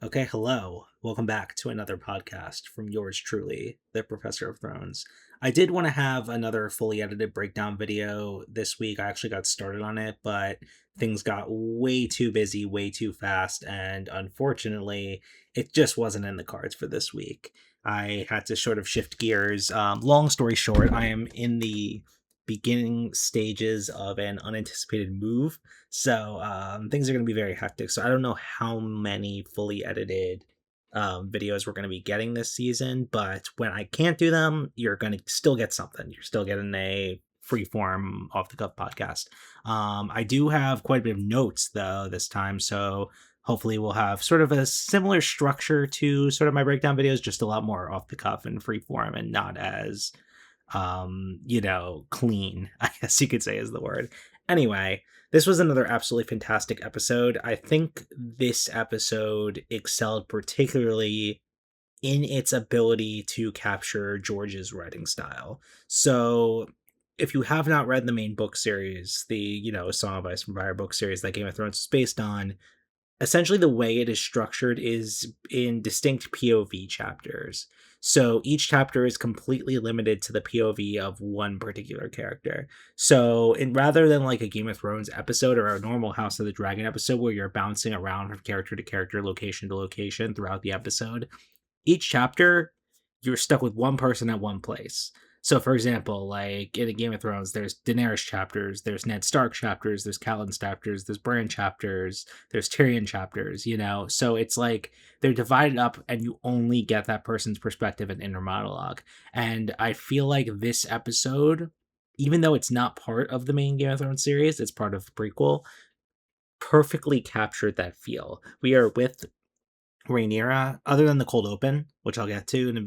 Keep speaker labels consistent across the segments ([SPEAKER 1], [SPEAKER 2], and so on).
[SPEAKER 1] Okay, hello. Welcome back to another podcast from yours truly, the Professor of Thrones. I did want to have another fully edited breakdown video this week. I actually got started on it, but things got way too busy, way too fast, and unfortunately, it just wasn't in the cards for this week. I had to sort of shift gears. Long story short, I am in the beginning stages of an unanticipated move, so things are going to be very hectic. So I don't know how many fully edited videos we're going to be getting this season, but when I can't do them, you're going to still get something. You're still getting a freeform off the cuff podcast. I do have quite a bit of notes though this time, so hopefully we'll have sort of a similar structure to sort of my breakdown videos, just a lot more off the cuff and freeform and not as clean, I guess you could say is the word. Anyway, this was another absolutely fantastic episode. I think this episode excelled particularly in its ability to capture George's writing style. So, if you have not read the main book series, the, Song of Ice and Fire book series that Game of Thrones is based on, essentially the way it is structured is in distinct POV chapters. So each chapter is completely limited to the POV of one particular character. So rather than like a Game of Thrones episode or a normal House of the Dragon episode where you're bouncing around from character to character, location to location throughout the episode, each chapter you're stuck with one person at one place. So, for example, like in a Game of Thrones, there's Daenerys chapters, there's Ned Stark chapters, there's Catelyn chapters, there's Bran chapters, there's Tyrion chapters, So it's like they're divided up and you only get that person's perspective and inner monologue. And I feel like this episode, even though it's not part of the main Game of Thrones series, it's part of the prequel, perfectly captured that feel. We are with Rhaenyra, other than the cold open, which I'll get to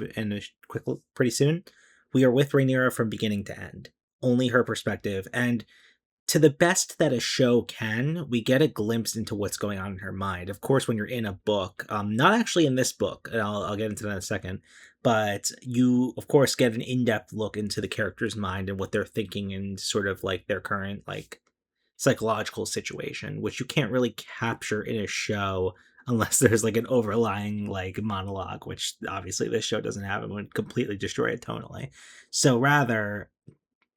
[SPEAKER 1] pretty soon, we are with Rhaenyra from beginning to end. Only her perspective, and to the best that a show can, we get a glimpse into what's going on in her mind. Of course, when you're in a book, not actually in this book, and I'll get into that in a second, but you, of course, get an in-depth look into the character's mind and what they're thinking and sort of like their current like psychological situation, which you can't really capture in a show unless there's like an overlying like monologue, which obviously this show doesn't have. It would completely destroy it tonally. So rather,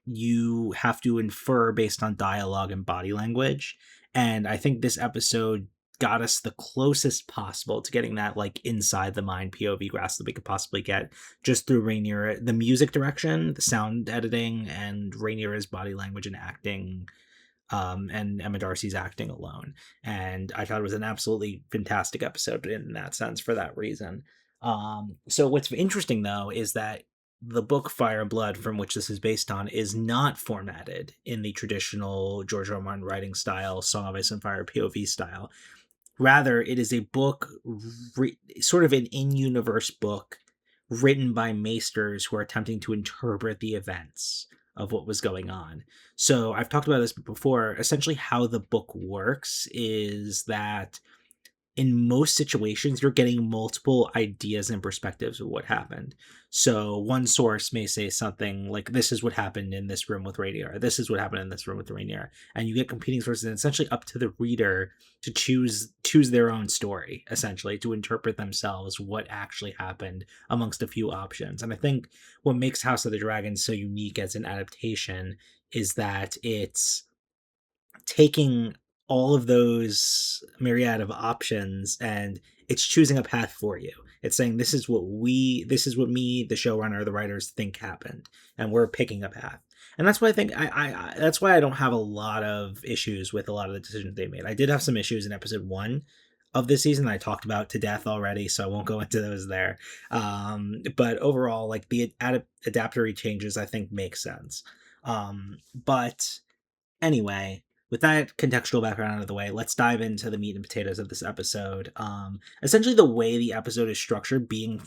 [SPEAKER 1] you have to infer based on dialogue and body language. And I think this episode got us the closest possible to getting that like inside the mind POV grasp that we could possibly get just through Rhaenyra, the music direction, the sound editing, and Rhaenyra's body language and acting, and Emma Darcy's acting alone. And I thought it was an absolutely fantastic episode in that sense for that reason. So what's interesting though is that the book Fire and Blood, from which this is based on, is not formatted in the traditional George R. R. Martin writing style, Song of Ice and Fire POV style. Rather, it is a book, sort of an in-universe book, written by maesters who are attempting to interpret the events of what was going on. So I've talked about this before. Essentially, how the book works is that in most situations, you're getting multiple ideas and perspectives of what happened. So one source may say something like, "This is what happened in this room with Rhaenyra. This is what happened in this room with Rhaenyra," and you get competing sources. And essentially, up to the reader to choose their own story, essentially to interpret themselves what actually happened amongst a few options. And I think what makes House of the Dragon so unique as an adaptation is that it's taking all of those myriad of options and it's choosing a path for you. It's saying this is what me, the showrunner, the writers think happened, and we're picking a path. And that's why I think I that's why I don't have a lot of issues with a lot of the decisions they made. I did have some issues in episode 1 of this season that I talked about to death already, so I won't go into those there. But overall, like the adaptory changes, I think make sense. But anyway, with that contextual background out of the way, let's dive into the meat and potatoes of this episode. Essentially, the way the episode is structured, being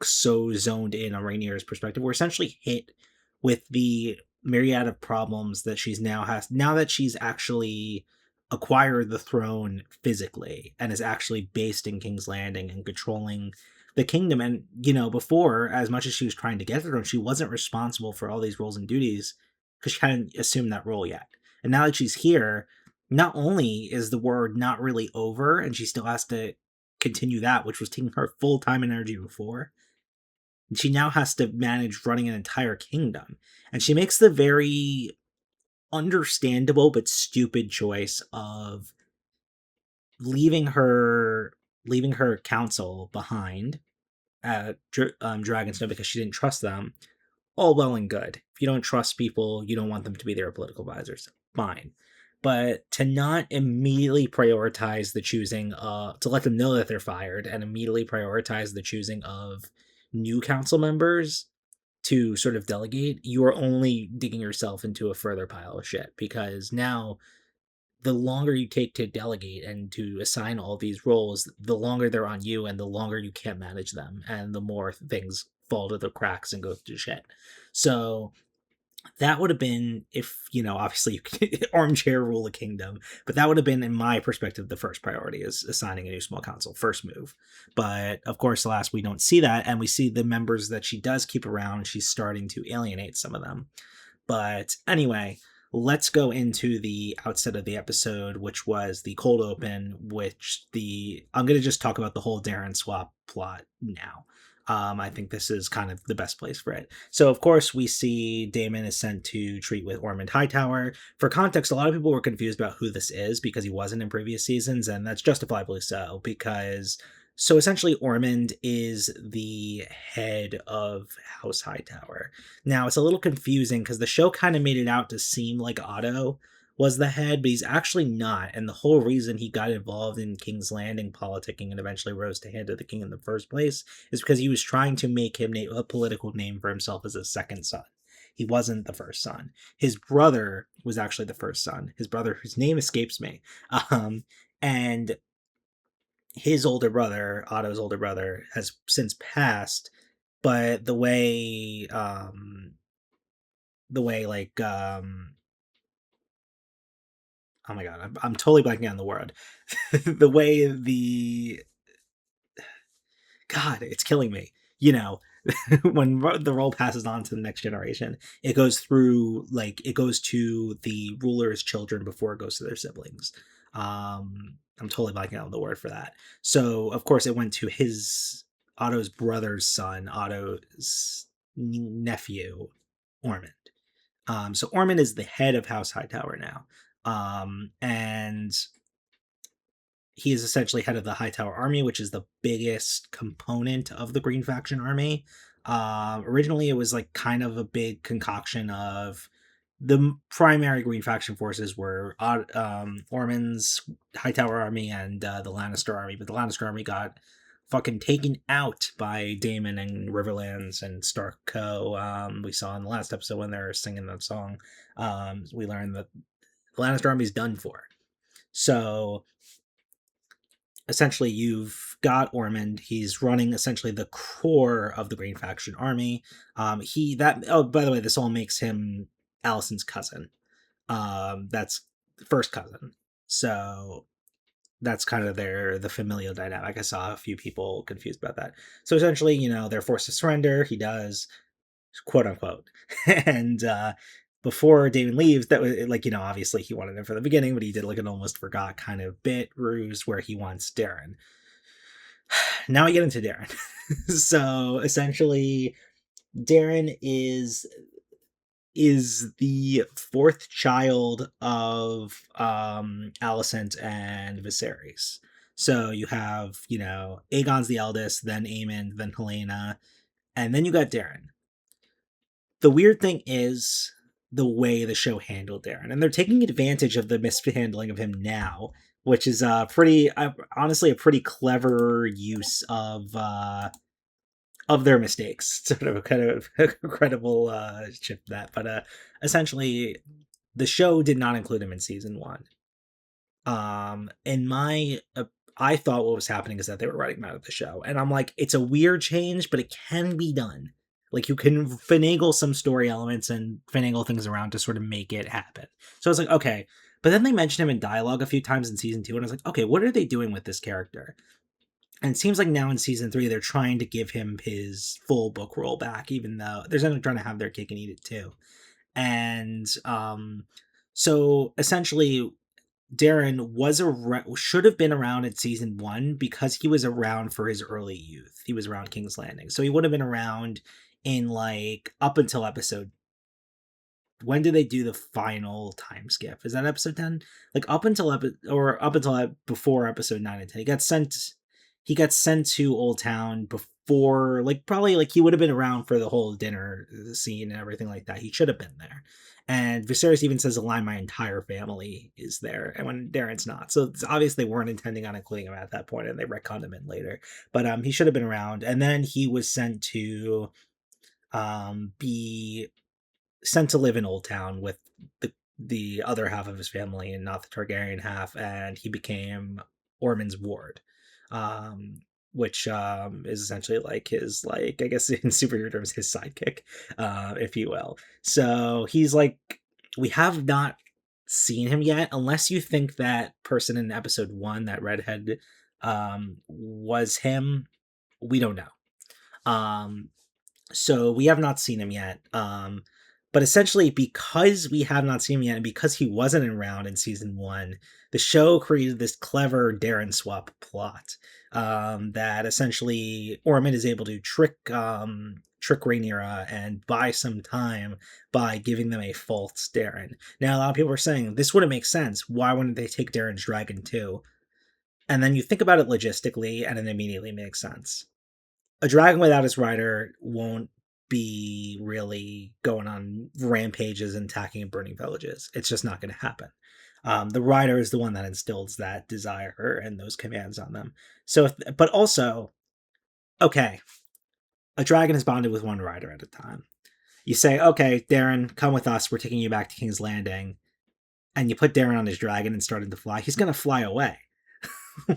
[SPEAKER 1] so zoned in on Rhaenyra's perspective, we're essentially hit with the myriad of problems that she's now has now that she's actually acquired the throne physically and is actually based in King's Landing and controlling the kingdom. And before, as much as she was trying to get the throne, she wasn't responsible for all these roles and duties because she hadn't assumed that role yet. And now that she's here, not only is the war not really over and she still has to continue that, which was taking her full time and energy before. And she now has to manage running an entire kingdom. And she makes the very understandable but stupid choice of leaving her leaving her council behind at Dragonstone because she didn't trust them. All well and good. If you don't trust people, you don't want them to be their political advisors. Fine. But to not immediately prioritize the choosing, to let them know that they're fired and immediately prioritize the choosing of new council members to sort of delegate, you are only digging yourself into a further pile of shit, because now the longer you take to delegate and to assign all these roles, the longer they're on you and the longer you can't manage them, and the more things fall to the cracks and go to shit. So that would have been, if, obviously you could armchair rule a kingdom, but that would have been, in my perspective, the first priority, is assigning a new small council, first move. But of course, alas, we don't see that, and we see the members that she does keep around, she's starting to alienate some of them. But anyway, let's go into the outset of the episode, which was the cold open, I'm going to just talk about the whole Darren swap plot now. I think this is kind of the best place for it. So, of course, we see Daemon is sent to treat with Ormond Hightower. For context, a lot of people were confused about who this is because he wasn't in previous seasons, and that's justifiably so, because so essentially Ormond is the head of House Hightower. Now, it's a little confusing because the show kind of made it out to seem like Otto was the head, but he's actually not. And the whole reason he got involved in King's Landing politicking and eventually rose to hand of the king in the first place is because he was trying to make him a political name for himself as a second son. He wasn't the first son. His brother was actually the first son. His brother, whose name escapes me. And his older brother, Otto's older brother, has since passed, but the way like oh my god, I'm totally blanking on the word. The way God, it's killing me. When the role passes on to the next generation, it goes to the ruler's children before it goes to their siblings. I'm totally blanking on the word for that. So, of course, it went to Otto's brother's son, Otto's nephew, Ormond. So Ormond is the head of House Hightower now. And he is essentially head of the Hightower Army, which is the biggest component of the Green Faction army. Originally, it was like kind of a big concoction of the primary Green Faction forces were Ormond's Hightower Army and the Lannister Army, but the Lannister Army got fucking taken out by Daemon and Riverlands and Stark Co. We saw in the last episode when they were singing that song. We learned that the Lannister Army is done for. So essentially, you've got Ormond. He's running essentially the core of the Green Faction army. By the way, this all makes him Alicent's cousin. That's first cousin. So that's kind of the familial dynamic. I saw a few people confused about that. So essentially, they're forced to surrender. He does, quote unquote. And before Daemon leaves, that was like, obviously he wanted him from the beginning, but he did like an almost forgot kind of bit ruse where he wants Darren. Now we get into Darren. So essentially, Darren is the fourth child of Alicent and Viserys. So you have, Aegon's the eldest, then Aemond, then Helena, and then you got Darren. The weird thing is the way the show handled Darren, and they're taking advantage of the mishandling of him now, which is honestly a pretty clever use of their mistakes. Sort of a kind of incredible shift that, but essentially, the show did not include him in season 1. I thought what was happening is that they were writing him out of the show, and I'm like, it's a weird change, but it can be done. Like, you can finagle some story elements and finagle things around to sort of make it happen. So I was like, okay. But then they mentioned him in dialogue a few times in season 2, and I was like, okay, what are they doing with this character? And it seems like now in season 3, they're trying to give him his full book role back, even though they're trying to have their cake and eat it too. And so essentially, Darren should have been around in season 1 because he was around for his early youth. He was around King's Landing. So he would have been around in like up until episode, when do they do the final time skip? Is that episode 10? Like up until before episode 9 and 10. He got sent to Old Town before, like probably like he would have been around for the whole dinner scene and everything like that. He should have been there. And Viserys even says the line, "My entire family is there," and when Darren's not. So it's obvious they weren't intending on including him at that point, and they retconned him in later. But he should have been around. And then he was be sent to live in Old Town with the other half of his family and not the Targaryen half, and he became Ormond's ward, which is essentially like his, like, I guess in superhero terms, his sidekick, if you will. So he's like, we have not seen him yet, unless you think that person in episode 1, that redhead, was him. We don't know. So we have not seen him yet. But essentially, because we have not seen him yet, and because he wasn't around in season 1, the show created this clever Darren swap plot, that essentially Ormond is able to trick Rhaenyra and buy some time by giving them a false Darren. Now, a lot of people are saying this wouldn't make sense. Why wouldn't they take Darren's dragon too? And then you think about it logistically, and it immediately makes sense. A dragon without its rider won't be really going on rampages and attacking and burning villages. It's just not going to happen. The rider is the one that instills that desire and those commands on them. So, but also, okay, a dragon is bonded with one rider at a time. You say, okay, Darren, come with us. We're taking you back to King's Landing. And you put Darren on his dragon and start him to fly. He's going to fly away.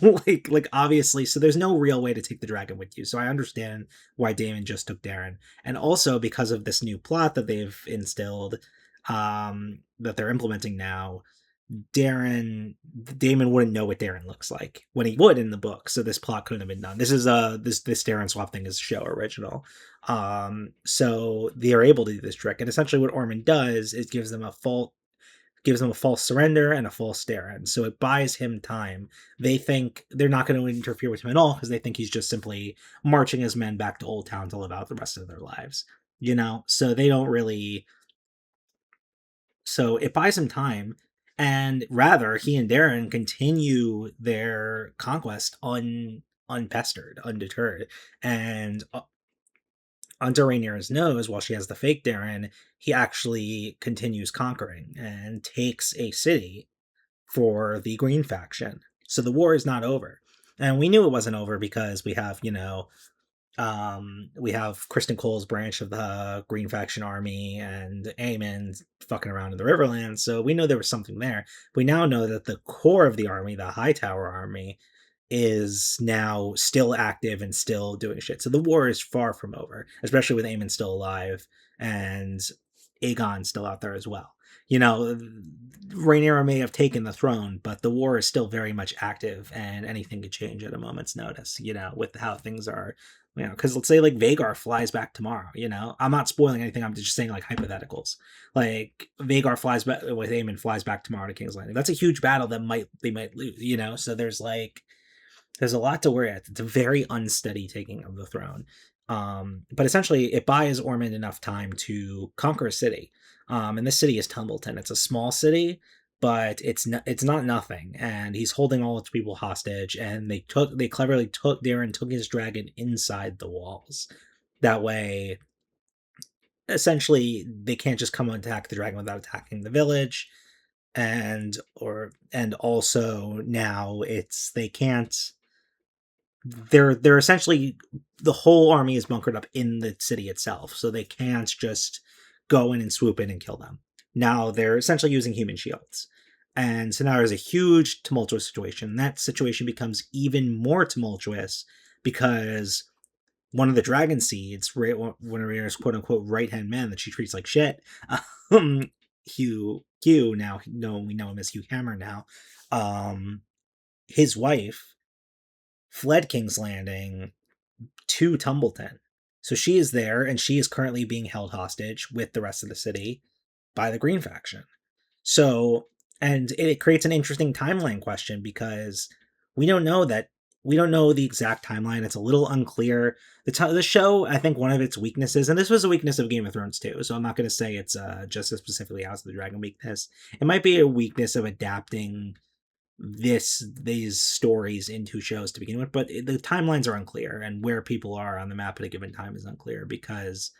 [SPEAKER 1] like obviously, so there's no real way to take the dragon with you. So I understand why Daemon just took Darren, and also because of this new plot that they've instilled, that they're implementing now. Daemon wouldn't know what Darren looks like when he would in the book, so this plot couldn't have been done. This is this Darren swap thing is show original. So they are able to do this trick, and essentially what Ormond does is gives them a false surrender and a false Darren. So it buys him time. They think they're not going to interfere with him at all because they think he's just simply marching his men back to Old Town to live out the rest of their lives. So they don't really. So it buys him time, and rather he and Darren continue their conquest unpestered, undeterred, and under Rhaenyra's nose, while she has the fake Darren, he actually continues conquering and takes a city for the Green faction. So the war is not over. And we knew it wasn't over because we have Kristen Cole's branch of the Green faction army and Aemon fucking around in the Riverlands. So we know there was something there. We now know that the core of the army, the Hightower army, is now still active and still doing shit. So the war is far from over, especially with Aemon still alive and Aegon still out there as well. Rhaenyra may have taken the throne, but the war is still very much active, and anything could change at a moment's notice, with how things are. Because let's say like Vhagar flies back tomorrow, I'm not spoiling anything, I'm just saying like hypotheticals. Like Vhagar flies back with Aemon, flies back tomorrow to King's Landing. That's a huge battle that they might lose, so there's a lot to worry at. It's a very unsteady taking of the throne. But essentially, it buys Ormond enough time to conquer a city. And this city is Tumbleton. It's a small city, but it's not nothing. And he's holding all its people hostage. And they cleverly took Darren, took his dragon inside the walls. That way, essentially, they can't just come and attack the dragon without attacking the village. And also now they can't. They're essentially, the whole army is bunkered up in the city itself, so they can't just go in and swoop in and kill them. Now they're essentially using human shields, and so now there's a huge tumultuous situation. That situation becomes even more tumultuous because one of the dragon seeds, one of Rhaenyra's quote unquote right hand man that she treats like shit, Hugh, now we know him as Hugh Hammer now, his wife fled King's Landing to Tumbleton. So she is there, and she is currently being held hostage with the rest of the city by the Green faction. So And it creates an interesting timeline question because we don't know that we don't know the exact timeline. It's a little unclear. The show, I think one of its weaknesses, and this was a weakness of Game of Thrones too, so I'm not going to say it's just a specifically House of the Dragon weakness. It might be a weakness of adapting these stories into shows to begin with, but the timelines are unclear, and where people are on the map at a given time is unclear because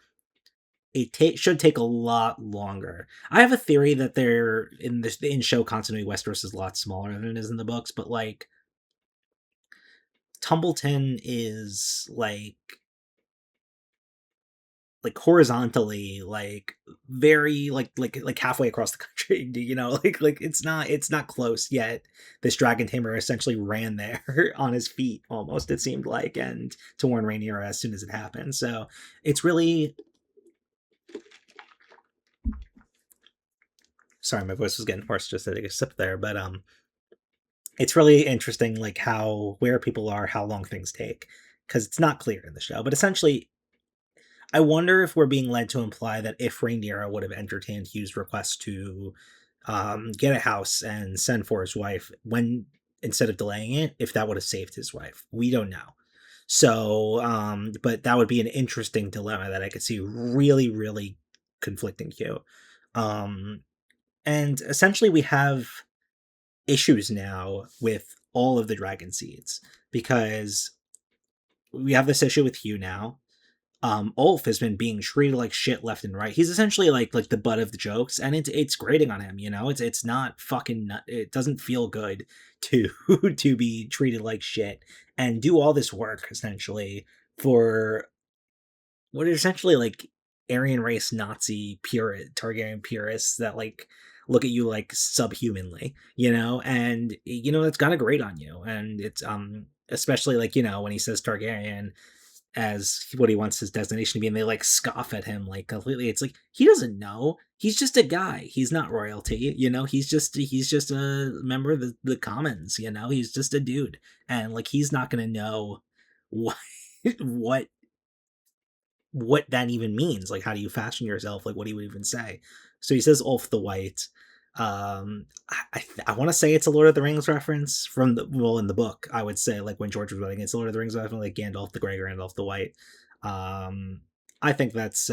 [SPEAKER 1] should take a lot longer. I have a theory that they're in show continuity Westeros is a lot smaller than it is in the books, but like Tumbleton is like horizontally very like halfway across the country, like it's not close yet. This dragon tamer essentially ran there on his feet almost, it seemed like, and to warn Rhaenyra as soon as it happened. So it's really, sorry, my voice was getting hoarse just to take a sip there, but it's really interesting, like how where people are, how long things take, because it's not clear in the show. But essentially, I wonder if we're being led to imply that if Rhaenyra would have entertained Hugh's request to get a house and send for his wife when instead of delaying it, if that would have saved his wife, we don't know. So, but that would be an interesting dilemma that I could see really, really conflicting Hugh. Um, and essentially, we have issues now with all of the dragon seeds because we have this issue with Hugh now. Ulf has been being treated like shit left and right. He's essentially like the butt of the jokes, and it's grating on him. It's not fucking. It doesn't feel good to to be treated like shit and do all this work essentially for what are essentially like Aryan race Nazi Targaryen purists that like look at you like subhumanly, and that's gotta grate on you. And it's especially like, when he says Targaryen as what he wants his designation to be, and they like scoff at him like completely. It's like he doesn't know. He's just a guy. He's not royalty, he's just a member of the commons, he's just a dude. And like he's not gonna know what what what that even means. Like, how do you fashion yourself? Like, what do you even say? So he says Ulf the White. I want to say it's a Lord of the Rings reference from in the book. I would say like when George was writing, it's a Lord of the Rings reference, like Gandalf the Grey, Gandalf the White. Um, I think that's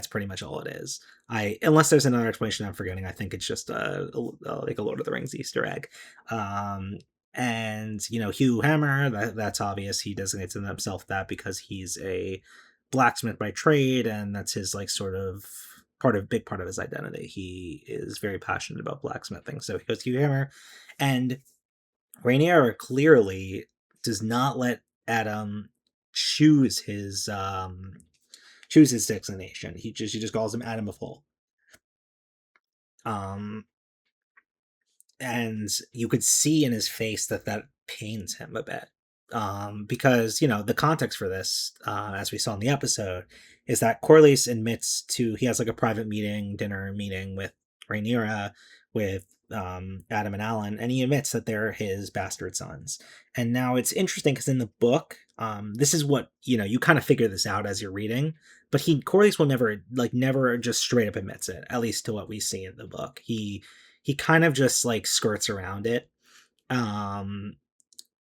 [SPEAKER 1] pretty much all it is. Unless there's another explanation I'm forgetting, I think it's just like a Lord of the Rings Easter egg. Um, and Hugh Hammer, that's obvious. He designates himself that because he's a blacksmith by trade, and that's his like sort of big part of his identity. He is very passionate about blacksmithing, so he goes Hugh Hammer. And Rhaenyra clearly does not let Adam choose his designation. She just calls him Adam of Hull. um and you could see in his face that pains him a bit, because the context for this, as we saw in the episode, is that Corlys admits to he has like a private dinner meeting with Rhaenyra, with Adam and Alan, and he admits that they're his bastard sons. And now it's interesting because in the book, this is what you kind of figure this out as you're reading, but Corlys will never just straight up admits it, at least to what we see in the book. He kind of just like skirts around it. um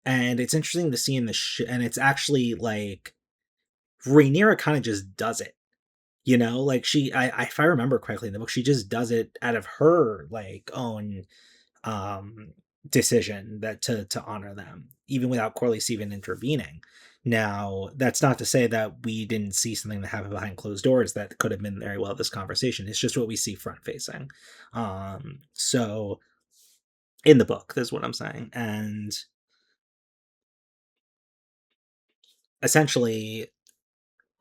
[SPEAKER 1] and it's interesting to see in and it's actually like Rhaenyra kind of just does it, like if I remember correctly in the book, she just does it out of her like own um decision that to honor them, even without Corlys even intervening. Now, that's not to say that we didn't see something that happened behind closed doors that could have been very well this conversation. It's just what we see front facing. So in the book, is what I'm saying. And essentially,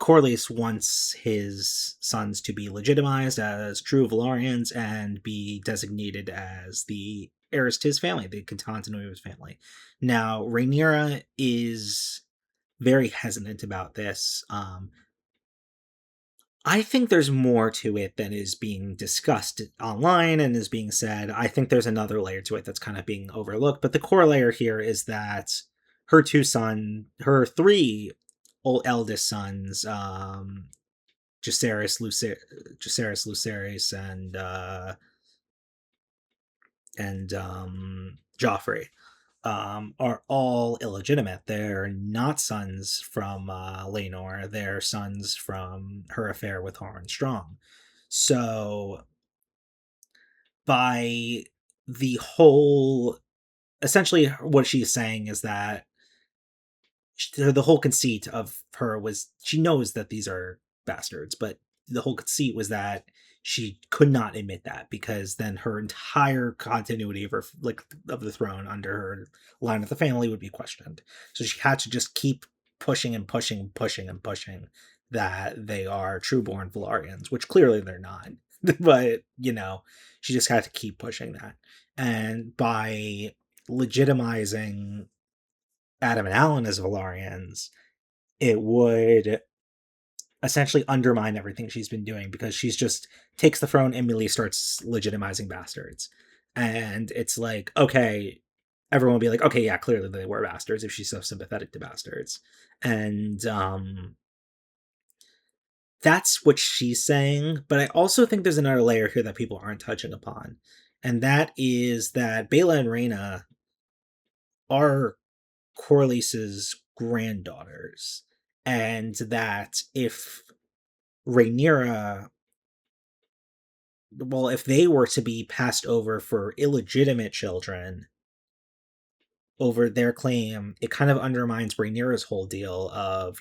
[SPEAKER 1] Corlys wants his sons to be legitimized as true Valorians and be designated as the heirs to his family, the continuity of his family. Now, Rhaenyra is very hesitant about this. I think there's more to it than is being discussed online and is being said. I think there's another layer to it that's kind of being overlooked. But the core layer here is that her three eldest sons, Jacaerys, Lucerys, and Joffrey are all illegitimate. They're not sons from Laenor. They're sons from her affair with Harwin Strong. So by the whole, essentially what she's saying is that the whole conceit of her was she knows that these are bastards, but the whole conceit was that she could not admit that because then her entire continuity of her of the throne under her line of the family would be questioned. So she had to just keep pushing and pushing and pushing and pushing that they are trueborn Valarians, which clearly they're not. But she just had to keep pushing that, and by legitimizing Adam and Alan as Valarians, it would essentially undermine everything she's been doing because she's just takes the throne and immediately starts legitimizing bastards. And it's like, okay, everyone will be like, okay, yeah, clearly they were bastards if she's so sympathetic to bastards. And that's what she's saying. But I also think there's another layer here that people aren't touching upon. And that is that Bela and Rhaena are Corlys's granddaughters, and that if Rhaenyra, well, if they were to be passed over for illegitimate children over their claim, it kind of undermines Rhaenyra's whole deal of,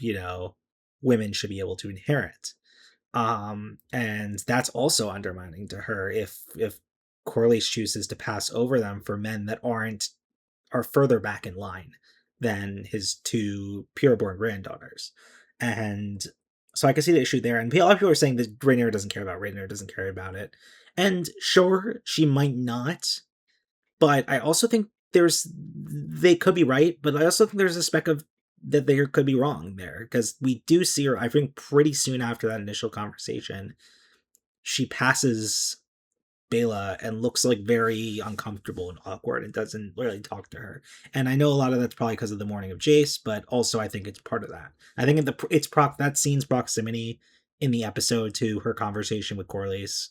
[SPEAKER 1] women should be able to inherit. And that's also undermining to her if Corlys chooses to pass over them for men that are further back in line than his two pureborn granddaughters. And so I can see the issue there. And a lot of people are saying that Rhaenyra doesn't care about it. And sure, she might not, but I also think they could be right, but I also think there's a speck of that they could be wrong there, because we do see her, I think, pretty soon after that initial conversation, she passes Bela and looks like very uncomfortable and awkward and doesn't really talk to her. And I know a lot of that's probably because of the morning of Jace, but also I think it's part of that. I think that scene's proximity in the episode to her conversation with Corlys,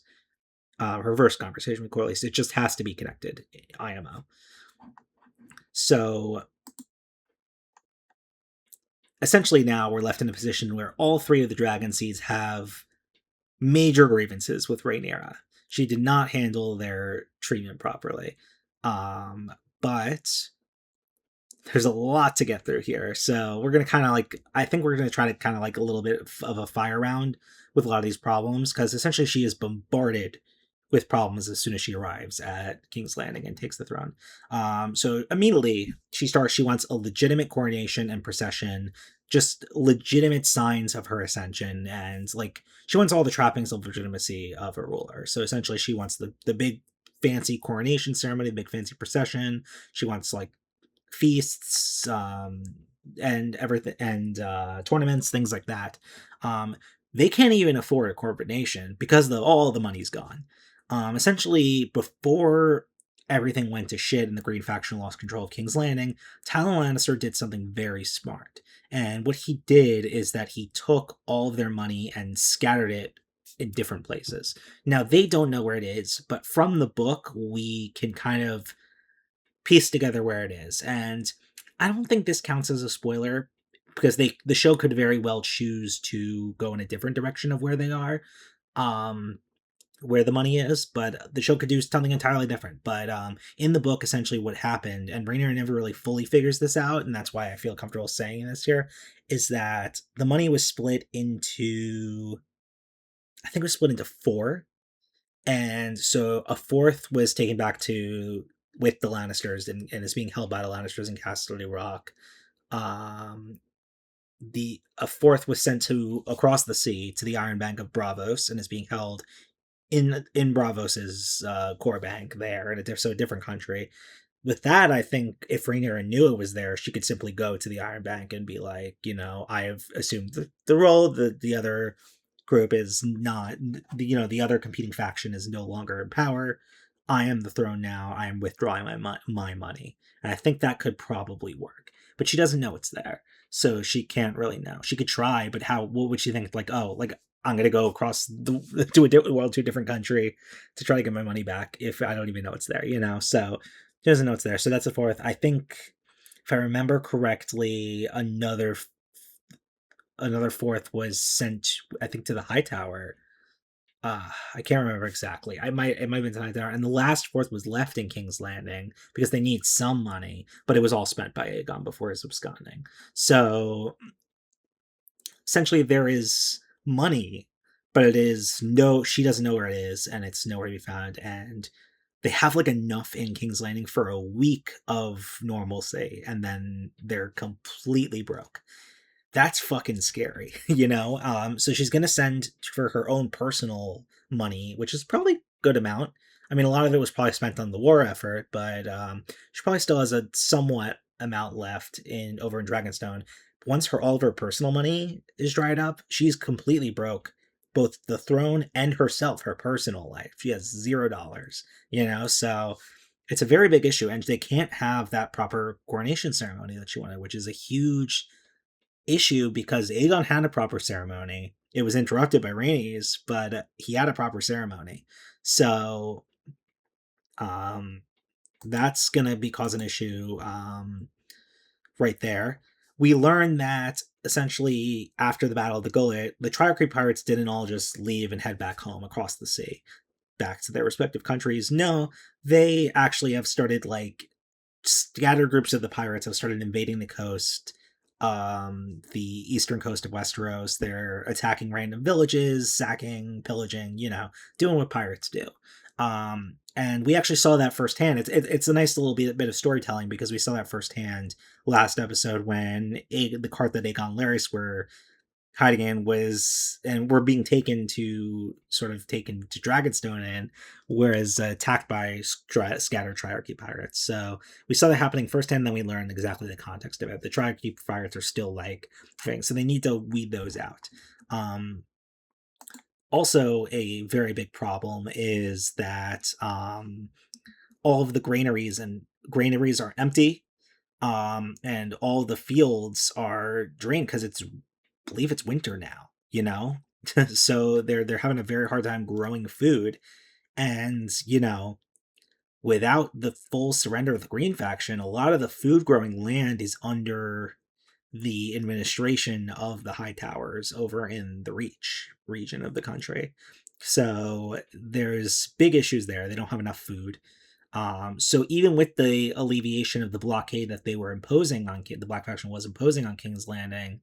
[SPEAKER 1] her first conversation with Corlys, it just has to be connected. IMO. So essentially now we're left in a position where all three of the Dragon Seeds have major grievances with Rhaenyra. She did not handle their treatment properly. But there's a lot to get through here. So we're going to I think we're going to try to kind of like a little bit of a fire round with a lot of these problems, because essentially she is bombarded with problems as soon as she arrives at King's Landing and takes the throne. So immediately she wants a legitimate coronation and procession, just legitimate signs of her ascension, and she wants all the trappings of legitimacy of a ruler. So essentially she wants the big fancy coronation ceremony, the big fancy procession. She wants feasts, and everything, and tournaments, things like that. They can't even afford a corporate nation because all the money's gone. Essentially, before everything went to shit and the Green faction lost control of King's Landing, Tywin Lannister did something very smart. And what he did is that he took all of their money and scattered it in different places. Now, they don't know where it is, but from the book, we can kind of piece together where it is. And I don't think this counts as a spoiler, because the show could very well choose to go in a different direction of where they are. Where the money is, but the show could do something entirely different. But in the book, essentially what happened, and Rhaenyra never really fully figures this out, and that's why I feel comfortable saying this here, is that the money was split into, I think it was split into 4, and so a fourth was taken back with the Lannisters and is being held by the Lannisters in Casterly Rock. A fourth was sent across the sea to the Iron Bank of Braavos and is being held in Braavos's core bank there, in a different country. With that, I think if Rhaenyra knew it was there, she could simply go to the Iron Bank and be like, I have assumed the role. The other group is not, the other competing faction is no longer in power. I am the throne now. I am withdrawing my money. And I think that could probably work. But she doesn't know it's there, so she can't really know. She could try, but what would she think? I'm gonna go across to a world, to a different country, to try to get my money back if I don't even know it's there, you know. So she doesn't know it's there. So that's the fourth. I think, if I remember correctly, another fourth was sent, I think, to the High Tower. I can't remember exactly. It might have been to the High Tower, and the last fourth was left in King's Landing because they need some money, but it was all spent by Aegon before his absconding. So essentially, there is money, but it is no. She doesn't know where it is, and it's nowhere to be found. And they have like enough in King's Landing for a week of normalcy, and then they're completely broke. That's fucking scary, you know. So she's gonna send for her own personal money, which is probably good amount. I mean, a lot of it was probably spent on the war effort, but she probably still has a somewhat amount left in over in Dragonstone. Once all of her personal money is dried up, she's completely broke. Both the throne and herself, her personal life. She has $0, you know. So it's a very big issue, and they can't have that proper coronation ceremony that she wanted, which is a huge issue because Aegon had a proper ceremony. It was interrupted by Rhaenys, but he had a proper ceremony. So that's going to be cause an issue right there. We learn that essentially after the Battle of the Gullet, the Triarchy pirates didn't all just leave and head back home across the sea, back to their respective countries. No, they actually have started, like, scattered groups of the pirates have started invading the coast, the eastern coast of Westeros. They're attacking random villages, sacking, pillaging, you know, doing what pirates do. And we actually saw that firsthand. It's a nice little bit of storytelling because we saw that firsthand last episode when the cart that Aegon Larys were hiding in were being taken to Dragonstone in, whereas attacked by scattered Triarchy pirates. So we saw that happening firsthand, then we learned exactly the context of it. The Triarchy pirates are still like things, so they need to weed those out. Also, a very big problem is that all of the granaries are empty, and all the fields are drained because I believe it's winter now, you know. So they're having a very hard time growing food, and you know, without the full surrender of the Green faction, a lot of the food growing land is under the administration of the High Towers over in the Reach region of the country. So there's big issues there. They don't have enough food. So even with the alleviation of the blockade that they were imposing on the Black faction was imposing on King's Landing,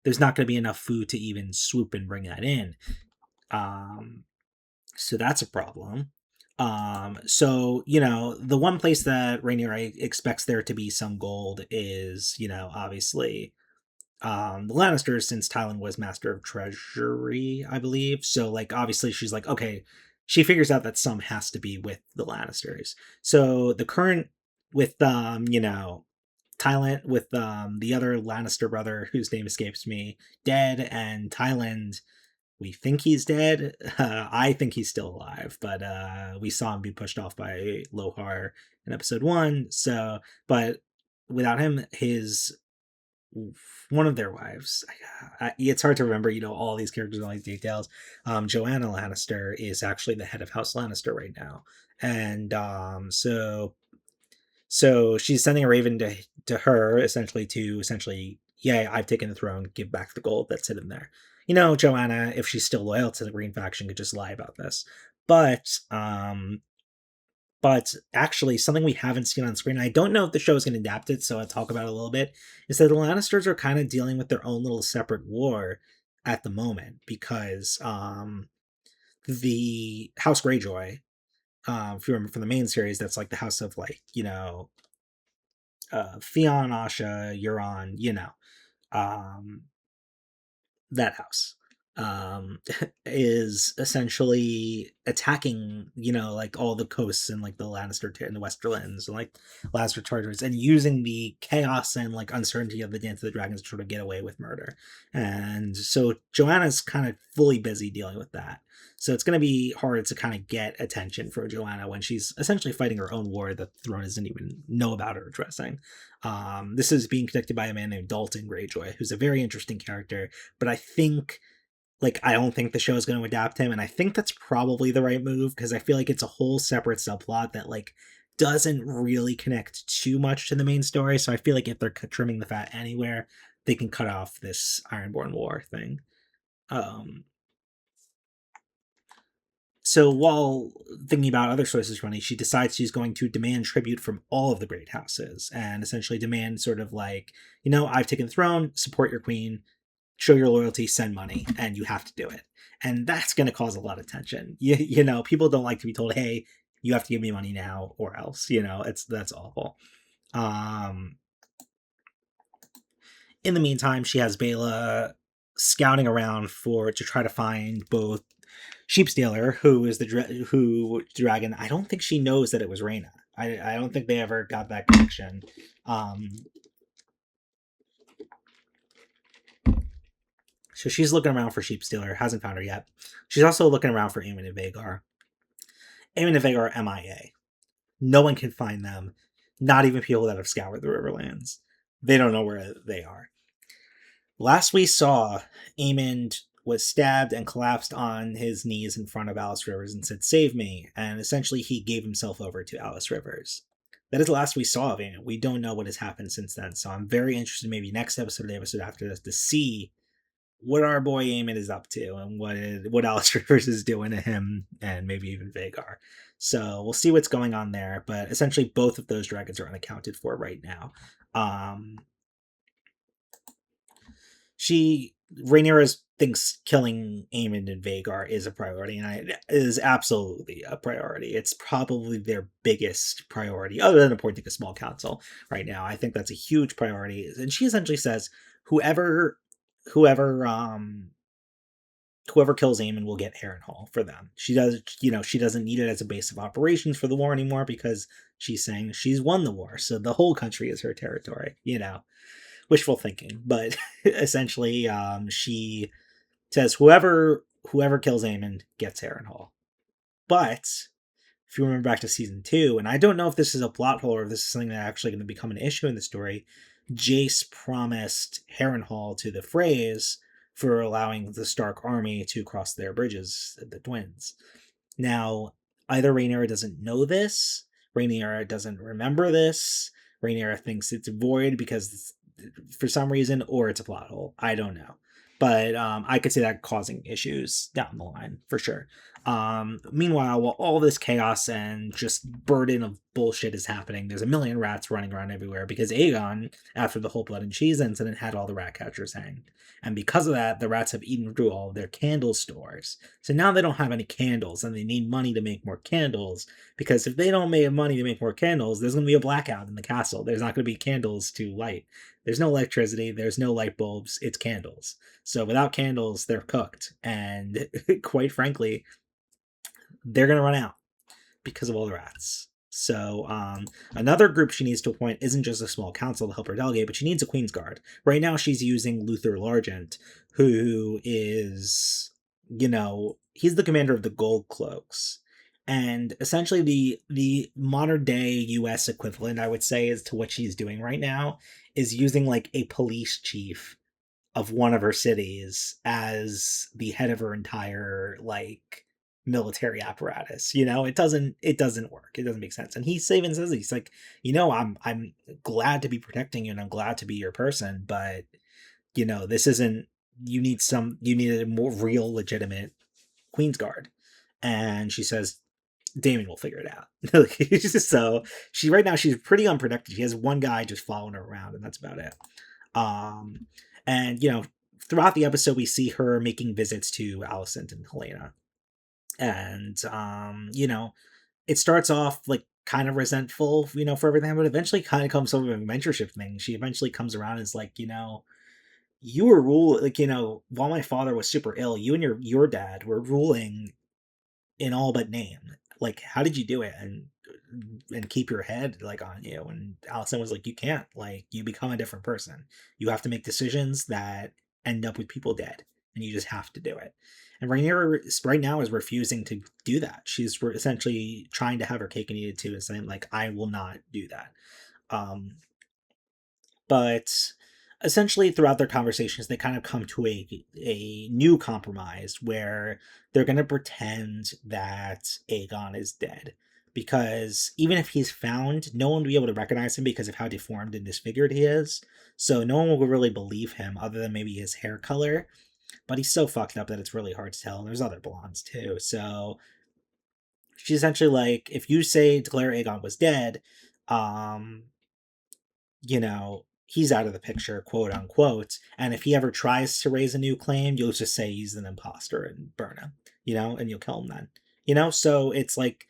[SPEAKER 1] there's not going to be enough food to even swoop and bring that in. So that's a problem. So, you know, the one place that Rhaenyra expects there to be some gold is, you know, obviously the Lannisters, since Tylan was Master of Treasury, I believe. So, like, obviously she's like, okay, she figures out that some has to be with the Lannisters. So the current with you know, Tylan with the other Lannister brother whose name escapes me, dead, and Tyland, we think he's dead. I think he's still alive, but we saw him be pushed off by Lohar in episode 1. So, but without him, one of their wives, it's hard to remember, you know, all these characters and all these details. Joanna Lannister is actually the head of House Lannister right now, and so she's sending a raven to her essentially, yeah, I've taken the throne, give back the gold that's hidden there. You know, Joanna, if she's still loyal to the Green faction, could just lie about this. But actually, something we haven't seen on screen, I don't know if the show is going to adapt it, so I'll talk about it a little bit, is that the Lannisters are kind of dealing with their own little separate war at the moment, because the House Greyjoy, if you remember from the main series, that's like the house of, like, you know, Theon, Asha, Euron, you know, that house, um, is essentially attacking, you know, like all the coasts and like the Lannister and the Westerlands and like Lannister territories, and using the chaos and like uncertainty of the Dance of the Dragons to sort of get away with murder. And so Joanna's kind of fully busy dealing with that. So it's going to be hard to kind of get attention for Joanna when she's essentially fighting her own war that the throne doesn't even know about or addressing. This is being conducted by a man named Dalton Greyjoy, who's a very interesting character, but I think like, I don't think the show is going to adapt him, and I think that's probably the right move because I feel like it's a whole separate subplot that like doesn't really connect too much to the main story. So I feel like if they're trimming the fat anywhere, they can cut off this Ironborn War thing. Um, so while thinking about other sources running, she decides she's going to demand tribute from all of the great houses and essentially demand sort of like, I've taken the throne, support your queen, show your loyalty, send money, and you have to do it. And that's going to cause a lot of tension. People don't like to be told, hey, you have to give me money now or else, that's awful. Um, in the meantime, she has Bela scouting around to try to find both Sheepstealer, who is who dragon. I don't think she knows that it was Rhaena. I don't think they ever got that connection. Um, so she's looking around for Sheepstealer, hasn't found her yet. She's also looking around for Aemon and Vhagar. Aemon and Vhagar are MIA. No one can find them, not even people that have scoured the Riverlands. They don't know where they are. Last we saw, Aemond was stabbed and collapsed on his knees in front of Alice Rivers and said, "Save me." And essentially, he gave himself over to Alice Rivers. That is the last we saw of Aemond. We don't know what has happened since then. So I'm very interested, maybe next episode or the episode after this, to see what our boy Aemond is up to and what Alice Rivers is doing to him and maybe even Vhagar. So we'll see what's going on there. But essentially, both of those dragons are unaccounted for right now. Rhaenyra thinks killing Aemond and Vhagar is a priority, and it is absolutely a priority. It's probably their biggest priority, other than appointing a small council right now. I think that's a huge priority. And she essentially says, whoever whoever kills Aemon will get Harrenhal for them. She doesn't need it as a base of operations for the war anymore because she's saying she's won the war, so the whole country is her territory. Wishful thinking, but essentially, she says whoever kills Aemon gets Harrenhal. But if you remember back to season 2, and I don't know if this is a plot hole or if this is something that's actually going to become an issue in the story, Jace promised Harrenhal to the Freys for allowing the Stark army to cross their bridges, the twins. Now, either Rhaenyra doesn't know this, Rhaenyra doesn't remember this, Rhaenyra thinks it's void because for some reason, or it's a plot hole. I don't know. But I could see that causing issues down the line for sure. Meanwhile, while all this chaos and just burden of bullshit is happening, there's a million rats running around everywhere because Aegon, after the whole blood and cheese incident, had all the rat catchers hanged. And because of that, the rats have eaten through all of their candle stores. So now they don't have any candles and they need money to make more candles because if they don't make money to make more candles, there's going to be a blackout in the castle. There's not going to be candles to light. There's no electricity, there's no light bulbs, it's candles. So without candles, they're cooked. And quite frankly, they're going to run out because of all the rats. So another group she needs to appoint isn't just a small council to help her delegate, but she needs a Queen's Guard. Right now she's using Luther Largent, who is, he's the commander of the Gold Cloaks. And essentially the modern day US equivalent, I would say, is to what she's doing right now, is using like a police chief of one of her cities as the head of her entire like military apparatus. It doesn't work. It doesn't make sense. And he even says, he's like, I'm glad to be protecting you and I'm glad to be your person, but this isn't, you need a more real legitimate Queen's Guard. And she says Damon will figure it out. So right now she's pretty unprotected. She has one guy just following her around and that's about it. And throughout the episode we see her making visits to Alicent and Helena. And it starts off like kind of resentful, for everything, but eventually kind of comes over a mentorship thing. She eventually comes around and is like, you were while my father was super ill, you and your dad were ruling in all but name. Like, how did you do it and keep your head like on you? And Allison was like, you can't. Like, you become a different person. You have to make decisions that end up with people dead, and you just have to do it. And Rhaenyra right now is refusing to do that. She's essentially trying to have her cake and eat it too, and saying like, I will not do that. But essentially throughout their conversations they kind of come to a new compromise where they're going to pretend that Aegon is dead, because even if he's found, no one will be able to recognize him because of how deformed and disfigured he is. So no one will really believe him other than maybe his hair color, but he's so fucked up that it's really hard to tell, and there's other blondes too. So she's essentially like, if you say declare Aegon was dead, um he's out of the picture, quote unquote. And if he ever tries to raise a new claim, you'll just say he's an imposter and burn him, and you'll kill him then. So it's like,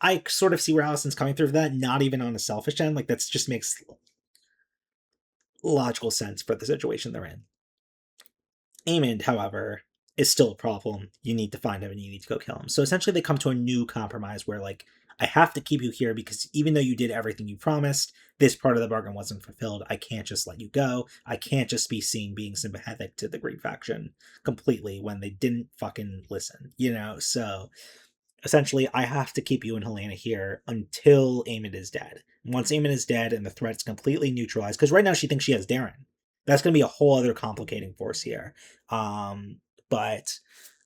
[SPEAKER 1] I sort of see where Allison's coming through for that, not even on a selfish end. Like, that just makes logical sense for the situation they're in. Aemond, however, is still a problem. You need to find him and you need to go kill him. So essentially, they come to a new compromise where, like, I have to keep you here because even though you did everything you promised, this part of the bargain wasn't fulfilled. I can't just let you go. I can't just be seen being sympathetic to the Green faction completely when they didn't fucking listen, So essentially, I have to keep you and Helena here until Aemond is dead. Once Aemond is dead and the threat's completely neutralized, because right now she thinks she has Darren. That's going to be a whole other complicating force here. But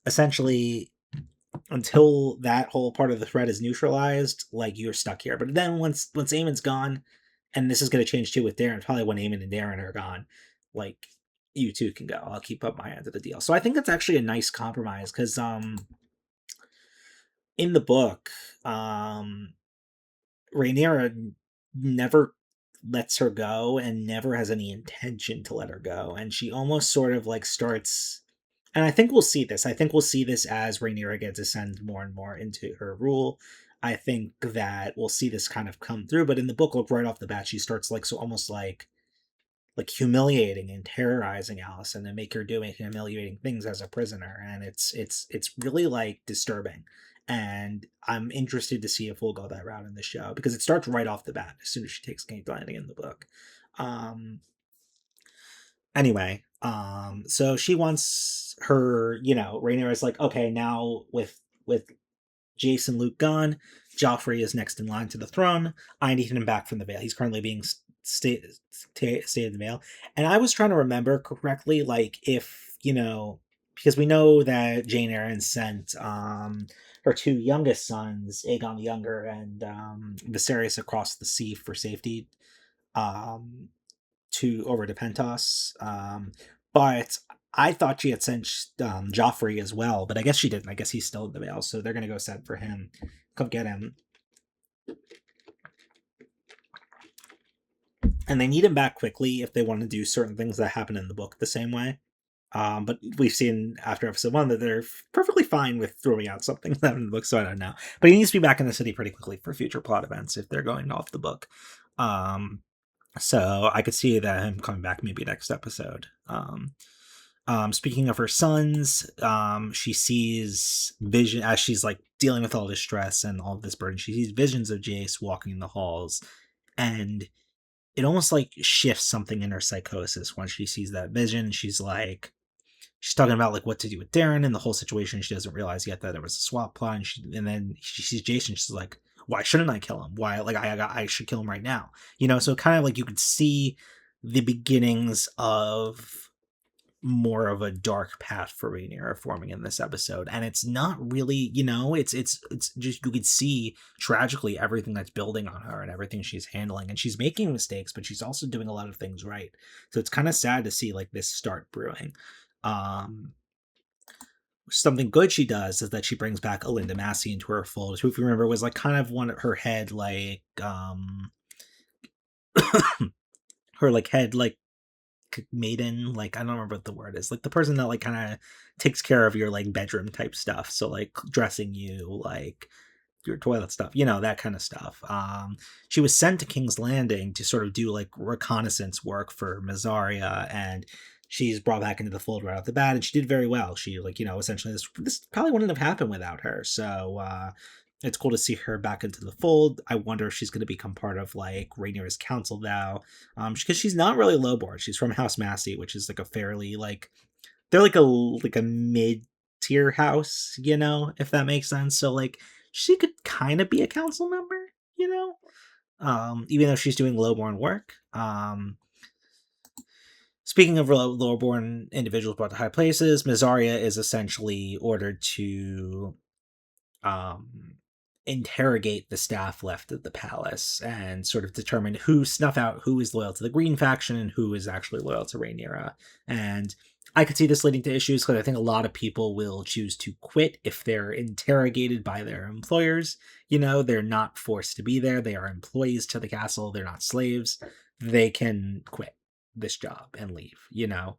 [SPEAKER 1] essentially, until that whole part of the threat is neutralized, like, you're stuck here. But then once Aemon's gone, and this is going to change too with Darren, probably when Aemon and Darren are gone, like, you two can go. I'll keep up my end of the deal. So I think that's actually a nice compromise because in the book, Rhaenyra never lets her go and never has any intention to let her go. And she almost sort of like starts, and I think we'll see this. I think we'll see this as Rhaenyra gets ascended more and more into her rule. I think that we'll see this kind of come through. But in the book, like, right off the bat, she starts like, so almost like humiliating and terrorizing Allison and make her doing humiliating things as a prisoner, and it's really like disturbing. And I'm interested to see if we'll go that route in the show because it starts right off the bat as soon as she takes King's Landing in the book. Anyway, so she wants her, Rhaenyra's like, okay, now with Jason Luke gone, Joffrey is next in line to the throne. I need him back from the Vale. He's currently being stayed in the Vale. And I was trying to remember correctly, like, if, because we know that Jane Eyre sent her two youngest sons, Aegon the Younger and Viserys, across the sea for safety to over to Pentos. But I thought she had sent Joffrey as well, but I guess she didn't. I guess he's still in the Vale, so they're gonna go send for him. Come get him. And they need him back quickly if they want to do certain things that happen in the book the same way. But we've seen after episode 1 that they're perfectly fine with throwing out something that in the book, so I don't know. But he needs to be back in the city pretty quickly for future plot events if they're going off the book. So I could see that him coming back maybe next episode. Speaking of her sons, she sees vision as she's like dealing with all this stress and all this burden. She sees visions of Jace walking in the halls, and it almost like shifts something in her psychosis when she sees that vision. She's talking about like what to do with Darren and the whole situation. She doesn't realize yet that there was a swap plot, and then she sees Jason. She's like, why shouldn't I kill him? Why, like, I should kill him right now. So kind of like you could see the beginnings of more of a dark path for Rhaenyra forming in this episode, and it's not really, it's just, you could see tragically everything that's building on her and everything she's handling, and she's making mistakes, but she's also doing a lot of things right. So it's kind of sad to see like this start brewing. Something good she does is that she brings back Alinda Massey into her fold, who, if you remember, was like kind of one of her head, like her like head like maiden, like, I don't remember what the word is, like the person that like kind of takes care of your like bedroom type stuff, so like dressing you, like your toilet stuff, that kind of stuff. She was sent to King's Landing to sort of do like reconnaissance work for Mazaria, and she's brought back into the fold right off the bat, and she did very well. She, like, essentially this probably wouldn't have happened without her. So it's cool to see her back into the fold. I wonder if she's going to become part of like Rhaenyra's council now, because she's not really lowborn. She's from House Massey, which is like a fairly like, they're like a mid tier house, if that makes sense. So like she could kind of be a council member, even though she's doing lowborn work. Speaking of lower-born individuals brought to high places, Mizaria is essentially ordered to um, interrogate the staff left at the palace and sort of determine who snuff out who is loyal to the Green faction and who is actually loyal to Rhaenyra. And I could see this leading to issues because I think a lot of people will choose to quit if they're interrogated by their employers. You know, they're not forced to be there. They are employees to the castle. They're not slaves. They can quit this job and leave, you know?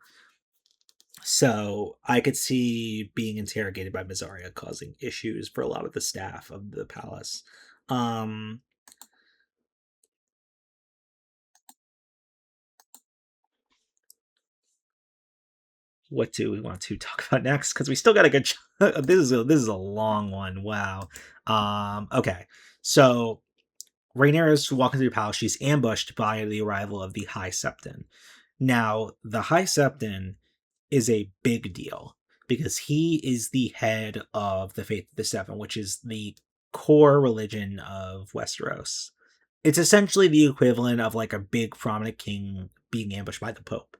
[SPEAKER 1] So I could see being interrogated by Mizaria causing issues for a lot of the staff of the palace. Um, what do we want to talk about next? Because we still got a good. This is a long one. Wow. Okay. So Rhaenyra's walking through the palace. She's ambushed by the arrival of the High Septon. Now, the High Septon is a big deal because he is the head of the Faith of the Seven, which is the core religion of Westeros. It's essentially the equivalent of like a big prominent king being ambushed by the Pope,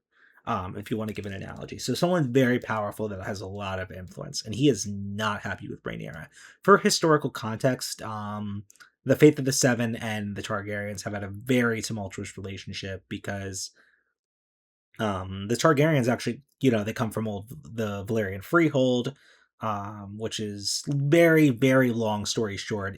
[SPEAKER 1] if you want to give an analogy. So someone very powerful that has a lot of influence, and he is not happy with Rhaenyra. For historical context, the Faith of the Seven and the Targaryens have had a very tumultuous relationship because the Targaryens actually, they come from the Valyrian Freehold, which is very, very long story short,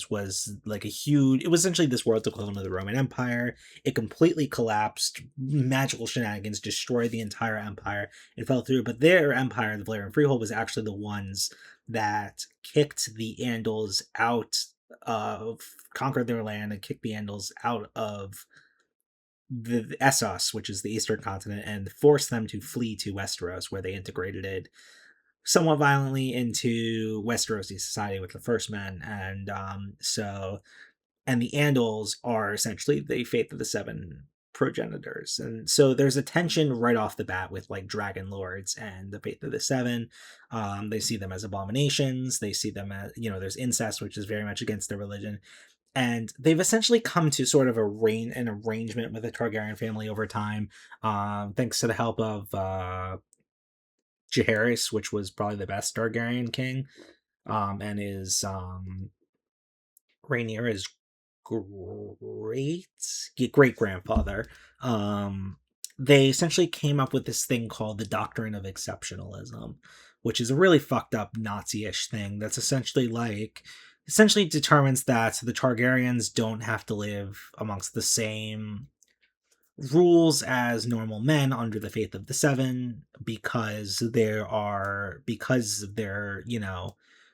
[SPEAKER 1] was like a huge. It was essentially this world's equivalent of the Roman Empire. It completely collapsed. Magical shenanigans destroyed the entire empire. It fell through, but their empire, the Valyrian Freehold, was actually the ones that kicked the Andals out of conquered their land and kicked the Andals out of the Essos, which is the eastern continent, and forced them to flee to Westeros, where they integrated it somewhat violently into Westerosi society with the First Men, and the Andals are essentially the Faith of the Seven progenitors, and so there's a tension right off the bat with like Dragon Lords and the Faith of the Seven. They see them as abominations. They see them as there's incest, which is very much against their religion, and they've essentially come to sort of an arrangement with the Targaryen family over time, thanks to the help of Jaehaerys, which was probably the best Targaryen king, and is Rhaenyra's great grandfather. They essentially came up with this thing called the Doctrine of Exceptionalism, which is a really fucked up Nazi-ish thing that's essentially determines that the Targaryens don't have to live amongst the same rules as normal men under the Faith of the Seven because of their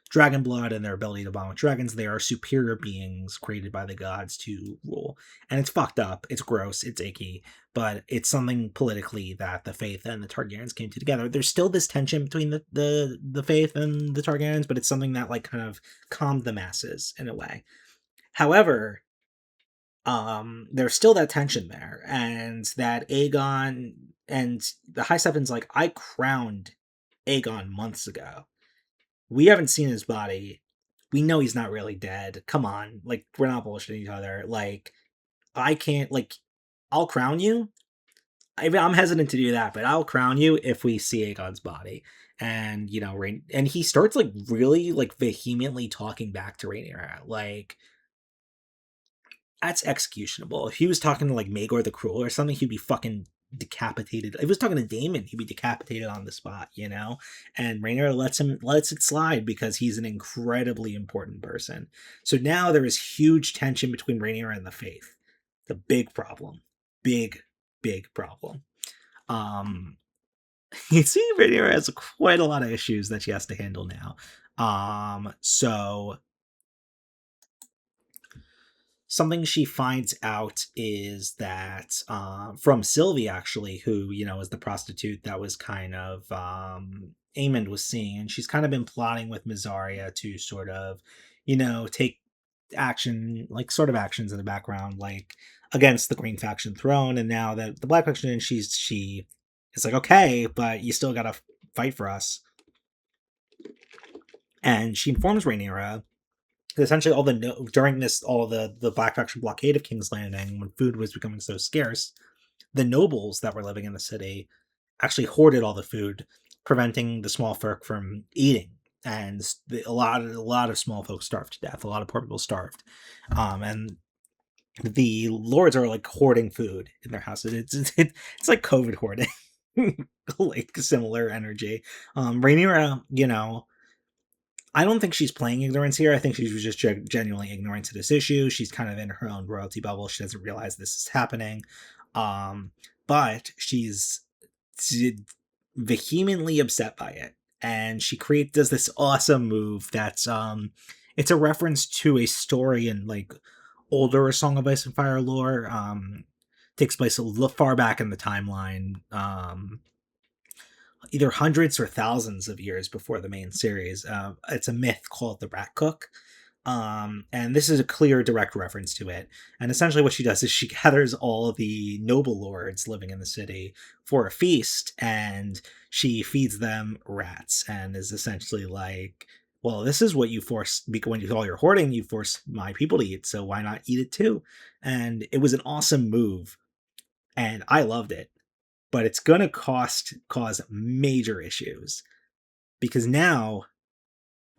[SPEAKER 1] dragon blood and their ability to bond with dragons. They are superior beings created by the gods to rule, and it's fucked up, it's gross, it's icky, but it's something politically that the Faith and the Targaryens came to together. There's still this tension between the Faith and the Targaryens, but it's something that like kind of calmed the masses in a way. However, there's still that tension there, and that Aegon and the High Septon's like, I crowned Aegon months ago. We haven't seen his body. We know he's not really dead. Come on, like we're not bullshitting each other. Like I can't like I'll crown you. I'm hesitant to do that, but I'll crown you if we see Aegon's body. And and he starts like really like vehemently talking back to Rhaenyra, like that's executionable. If he was talking to like Maegor the Cruel or something, he'd be fucking decapitated. If he was talking to Daemon, he'd be decapitated on the spot, And Rhaenyra lets it slide because he's an incredibly important person. So now there is huge tension between Rhaenyra and the Faith. The big problem. Big, big problem. You see Rhaenyra has quite a lot of issues that she has to handle now. So something she finds out is that from Sylvie, actually, who is the prostitute that was kind of Aemond was seeing, and she's kind of been plotting with Mizaria to sort of take action, like sort of actions in the background, like against the Green faction throne. And now that the Black faction, she is like, okay, but you still gotta fight for us. And she informs Rhaenyra essentially all the Black faction blockade of King's Landing, when food was becoming so scarce, the nobles that were living in the city actually hoarded all the food, preventing the small folk from eating. And a lot of small folk starved to death. A lot of poor people starved, and the lords are like hoarding food in their houses. It's like COVID hoarding, like similar energy. Rhaenyra, I don't think she's playing ignorance here. I think she's just genuinely ignorant to this issue. She's kind of in her own royalty bubble. She doesn't realize this is happening. Um, but she's vehemently upset by it. And she does this awesome move that's it's a reference to a story in like older Song of Ice and Fire lore. Takes place a little far back in the timeline. Either hundreds or thousands of years before the main series. It's a myth called the Rat Cook. And this is a clear, direct reference to it. And essentially, what she does is she gathers all the noble lords living in the city for a feast, and she feeds them rats, and is essentially like, well, this is what you force, because when you do all your hoarding, you force my people to eat, so why not eat it too? And it was an awesome move, and I loved it. But it's going to cause major issues, because now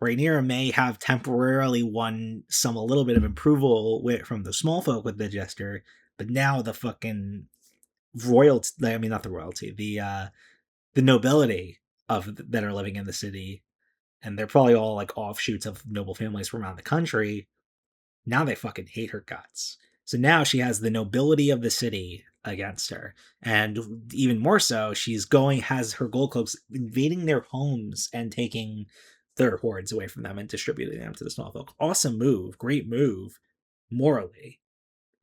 [SPEAKER 1] Rhaenyra may have temporarily won a little bit of approval from the small folk with the gesture, but now the fucking royalty, I mean, not the royalty, the nobility that are living in the city, and they're probably all like offshoots of noble families from around the country. Now they fucking hate her guts. So now she has the nobility of the city against her. And even more so, has her gold cloaks invading their homes and taking their hoards away from them and distributing them to the small folk. Awesome move. Great move. Morally.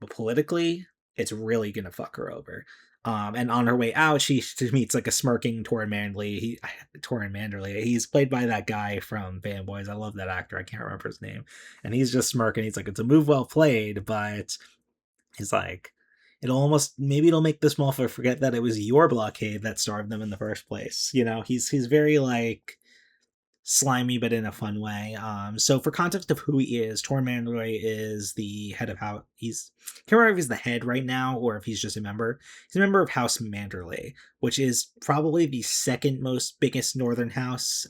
[SPEAKER 1] But politically, it's really gonna fuck her over. And on her way out, she meets like a smirking Torrin Manderley. He's played by that guy from Fanboys. I love that actor. I can't remember his name. And he's just smirking. He's like, it's a move well played, but he's like, maybe it'll make the small folk forget that it was your blockade that starved them in the first place. He's very like slimy, but in a fun way. So for context of who he is, Torrin Manderley is the head of how he's. I can't remember if he's the head right now or if he's just a member. He's a member of House Manderley, which is probably the second most biggest northern house.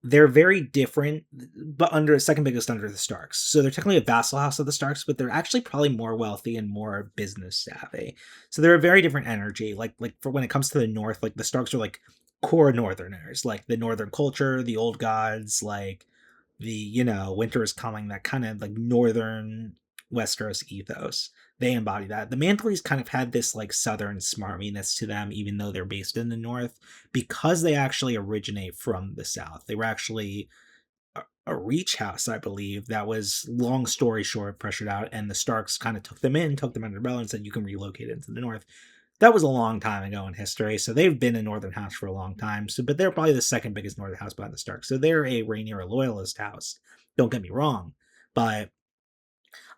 [SPEAKER 1] They're very different, but second biggest under the Starks. So they're technically a vassal house of the Starks, but they're actually probably more wealthy and more business savvy. So they're a very different energy. Like for when it comes to the North, like the Starks are like core Northerners, like the Northern culture, the old gods, like the winter is coming, that kind of like Northern Westeros ethos. They embody that. The Mantleys kind of had this like Southern smarminess to them, even though they're based in the North, because they actually originate from the South. They were actually a Reach house, I believe, that was, long story short, pressured out, and the Starks kind of took them under their belt and said, you can relocate into the North. That was a long time ago in history, so they've been a Northern house for a long time. But they're probably the second biggest Northern house behind the Starks. So they're a Rhaenyra loyalist house. Don't get me wrong, but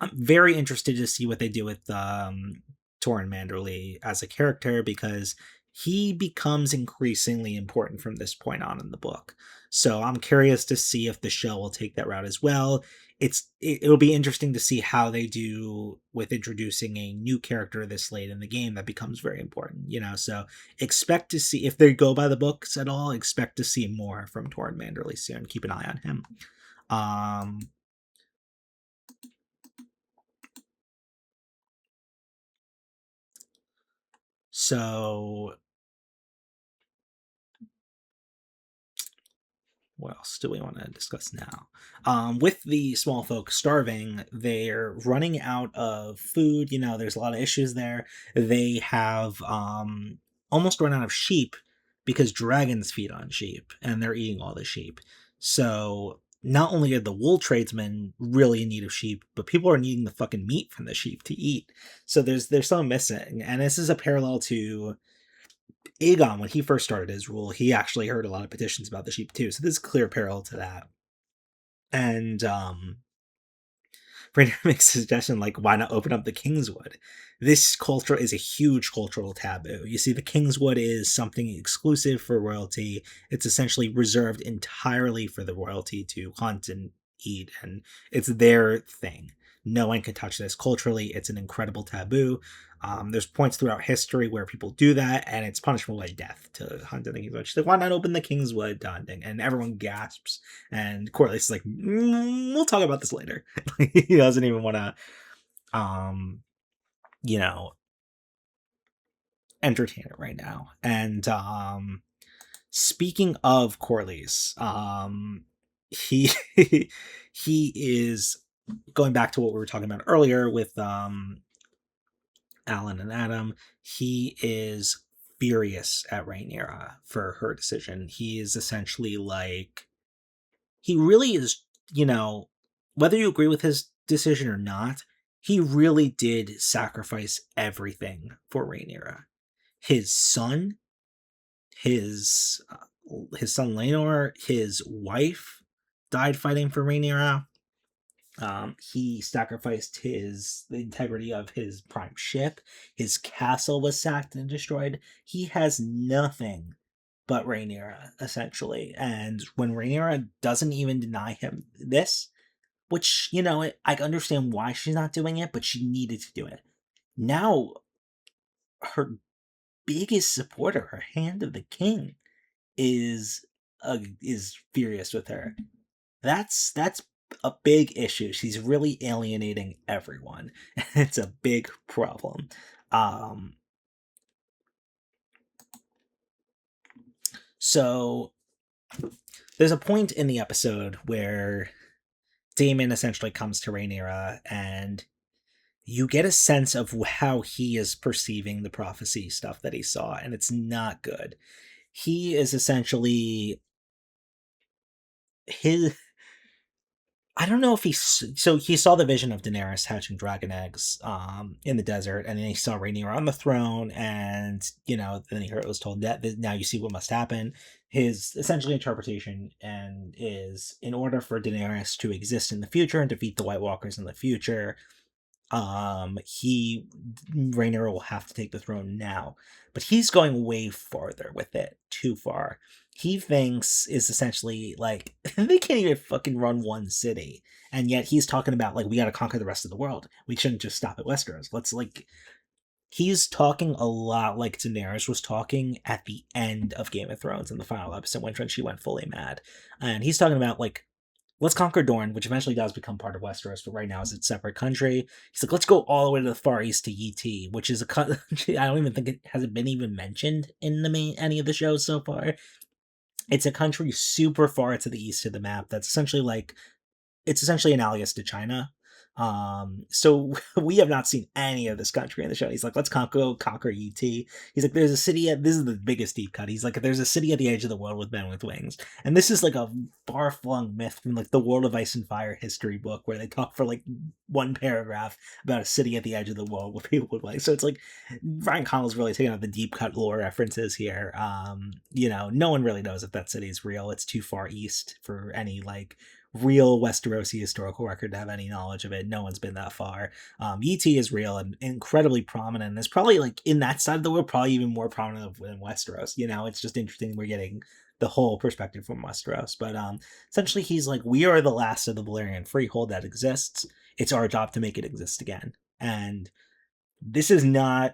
[SPEAKER 1] I'm very interested to see what they do with Torrin Manderley as a character, because he becomes increasingly important from this point on in the book. So I'm curious to see if the show will take that route as well. It'll be interesting to see how they do with introducing a new character this late in the game that becomes very important, so expect to see, if they go by the books at all, expect to see more from Torrin Manderley soon. Keep an eye on him. So what else do we want to discuss now? With the small folk starving, they're running out of food. There's a lot of issues there. They have almost run out of sheep because dragons feed on sheep, and they're eating all the sheep. So not only are the wool tradesmen really in need of sheep, but people are needing the fucking meat from the sheep to eat. So there's some missing, and this is a parallel to Aegon. When he first started his rule, he actually heard a lot of petitions about the sheep too. So this is a clear parallel to that. And Brandon makes a suggestion like, why not open up the Kingswood? This culture is a huge cultural taboo. You see, the Kingswood is something exclusive for royalty. It's essentially reserved entirely for the royalty to hunt and eat, and it's their thing. No one can touch this. Culturally, it's an incredible taboo. There's points throughout history where people do that, and it's punishable by death to hunt in the Kingswood. She's like, why not open the Kingswood to hunting? And everyone gasps. And Corlys is like, we'll talk about this later. He doesn't even want to, you know, entertain it right now. And speaking of Corlys, he he is going back to what we were talking about earlier with Alan and Adam. He is furious at Rhaenyra for her decision. He is essentially like, he really is, whether you agree with his decision or not, he really did sacrifice everything for Rhaenyra. His son, his son Laenor, his wife died fighting for Rhaenyra. He sacrificed the integrity of his prime ship. His castle was sacked and destroyed. He has nothing but Rhaenyra, essentially. And when Rhaenyra doesn't even deny him this, which, I understand why she's not doing it, but she needed to do it. Now, her biggest supporter, her Hand of the King, is furious with her. That's a big issue. She's really alienating everyone. It's a big problem. So there's a point in the episode where Daemon essentially comes to Rhaenyra, and you get a sense of how he is perceiving the prophecy stuff that he saw, and it's not good. He is essentially I don't know if he saw the vision of Daenerys hatching dragon eggs in the desert, and then he saw Rhaenyra on the throne, and then he was told that now you see what must happen. His essentially interpretation is, in order for Daenerys to exist in the future and defeat the White Walkers in the future, Rhaenyra will have to take the throne now. But he's going way farther with it, too far. He thinks is essentially like, they can't even fucking run one city, and yet he's talking about like, we got to conquer the rest of the world. We shouldn't just stop at Westeros. He's talking a lot like Daenerys was talking at the end of Game of Thrones in the final episode when she went fully mad, and he's talking about like, let's conquer Dorne, which eventually does become part of Westeros, but right now it's its separate country. He's like, let's go all the way to the far east to Yt, which is a country I don't even think it hasn't been even mentioned in any of the shows so far. It's a country super far to the east of the map that's essentially analogous to China. So we have not seen any of this country in the show. He's like, let's conquer UT. He's like, there's a city this is the biggest deep cut. He's like, there's a city at the edge of the world with men with wings. And this is like a far-flung myth from like the World of Ice and Fire history book where they talk for like one paragraph about a city at the edge of the world with people with wings. So it's like, Ryan Connell's really taking out the deep cut lore references here. No one really knows if that city is real. It's too far east for any like real Westerosi historical record to have any knowledge of it. No one's been that far. ET is real and incredibly prominent, and it's probably like in that side of the world probably even more prominent than Westeros. It's just interesting we're getting the whole perspective from Westeros. But essentially he's like, we are the last of the Valyrian freehold that exists. It's our job to make it exist again. And this is not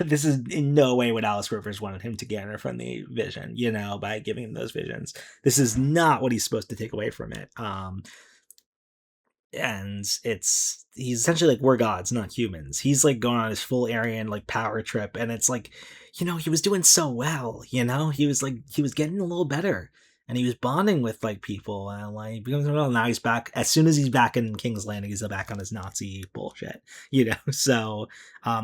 [SPEAKER 1] this is in no way what Alice Rivers wanted him to garner from the vision, by giving him those visions. This is not what he's supposed to take away from it. And he's essentially like, we're gods, not humans. He's like going on his full Aryan like power trip, and it's like, he was doing so well, he was getting a little better, and he was bonding with like people, and like now he's back. As soon as he's back in King's Landing, he's back on his Nazi bullshit, so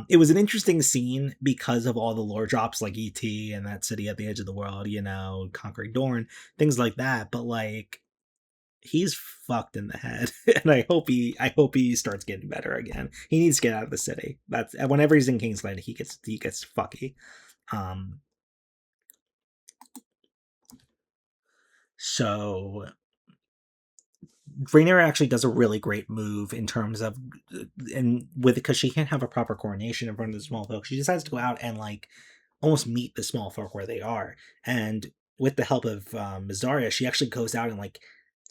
[SPEAKER 1] it was an interesting scene because of all the lore drops like ET and that city at the edge of the world, conquering Dorne, things like that. But like, he's fucked in the head, and I hope he starts getting better again. He needs to get out of the city. That's whenever he's in King's Landing, he gets fucky. So Rhaenyra actually does a really great move in terms of, because she can't have a proper coronation in front of the small folk, she decides to go out and like almost meet the small folk where they are, and with the help of Mysaria, she actually goes out and like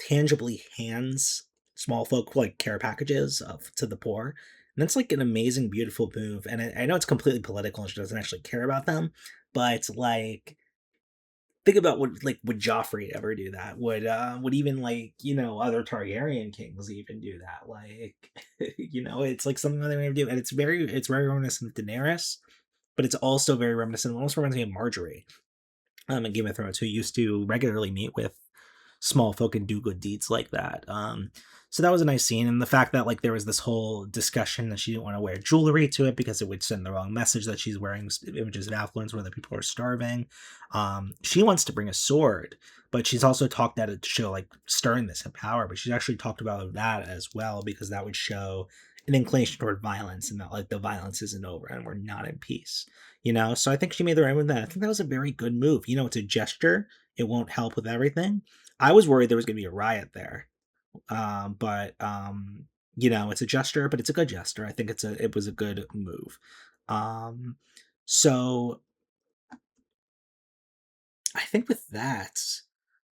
[SPEAKER 1] tangibly hands small folk like care packages to the poor. And that's like an amazing, beautiful move. And I know it's completely political and she doesn't actually care about them, but like think about would Joffrey ever do that? Would even like, other Targaryen kings even do that? Like it's like something that they would do. And it's very reminiscent of Daenerys, but it's also very reminiscent, almost reminds me of Marjorie, in Game of Thrones, who used to regularly meet with small folk and do good deeds like that. So that was a nice scene, and the fact that like there was this whole discussion that she didn't want to wear jewelry to it because it would send the wrong message that she's wearing images of affluence where the people are starving. She wants to bring a sword, but she's also talked at it to show like sternness and power. But she's actually talked about that as well because that would show an inclination toward violence and that like the violence isn't over and we're not in peace. So I think she made the right move. That I think that was a very good move. It's a gesture. It won't help with everything. I was worried there was going to be a riot there. But it's a gesture, but it's a good gesture. I think it was a good move. So I think with that,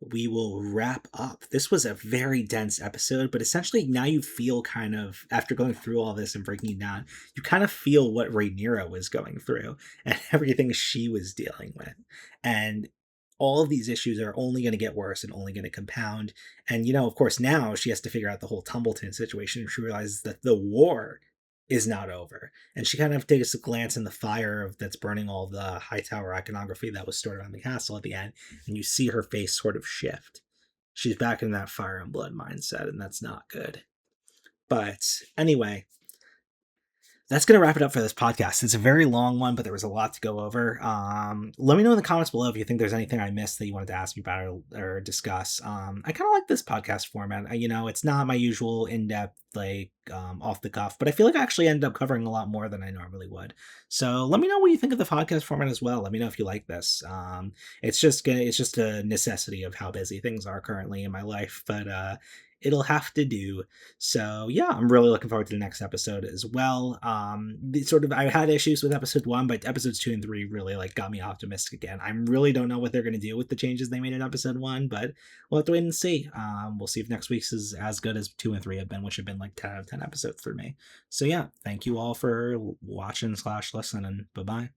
[SPEAKER 1] we will wrap up. This was a very dense episode, but essentially now you feel kind of, after going through all this and breaking it down, you kind of feel what Rhaenyra was going through and everything she was dealing with. And all of these issues are only going to get worse and only going to compound. And, of course, now she has to figure out the whole Tumbleton situation. She realizes that the war is not over. And she kind of takes a glance in the fire that's burning all the high tower iconography that was stored around the castle at the end, and you see her face sort of shift. She's back in that fire and blood mindset, and that's not good. But anyway, that's going to wrap it up for this podcast. It's a very long one, but there was a lot to go over. Let me know in the comments below if you think there's anything I missed that you wanted to ask me about or discuss. I kind of like this podcast format. It's not my usual in-depth, like off the cuff, but I feel like I actually ended up covering a lot more than I normally would. So let me know what you think of the podcast format as well. Let me know if you like this. It's just a necessity of how busy things are currently in my life, but it'll have to do. So yeah, I'm really looking forward to the next episode as well. I had issues with episode 1, but episodes 2 and 3 really like got me optimistic again. I really don't know what they're going to do with the changes they made in episode 1, but we'll have to wait and see. We'll see if next week's is as good as 2 and 3 have been, which have been like 10 out of 10 episodes for me. So yeah, thank you all for watching /listen, and bye-bye.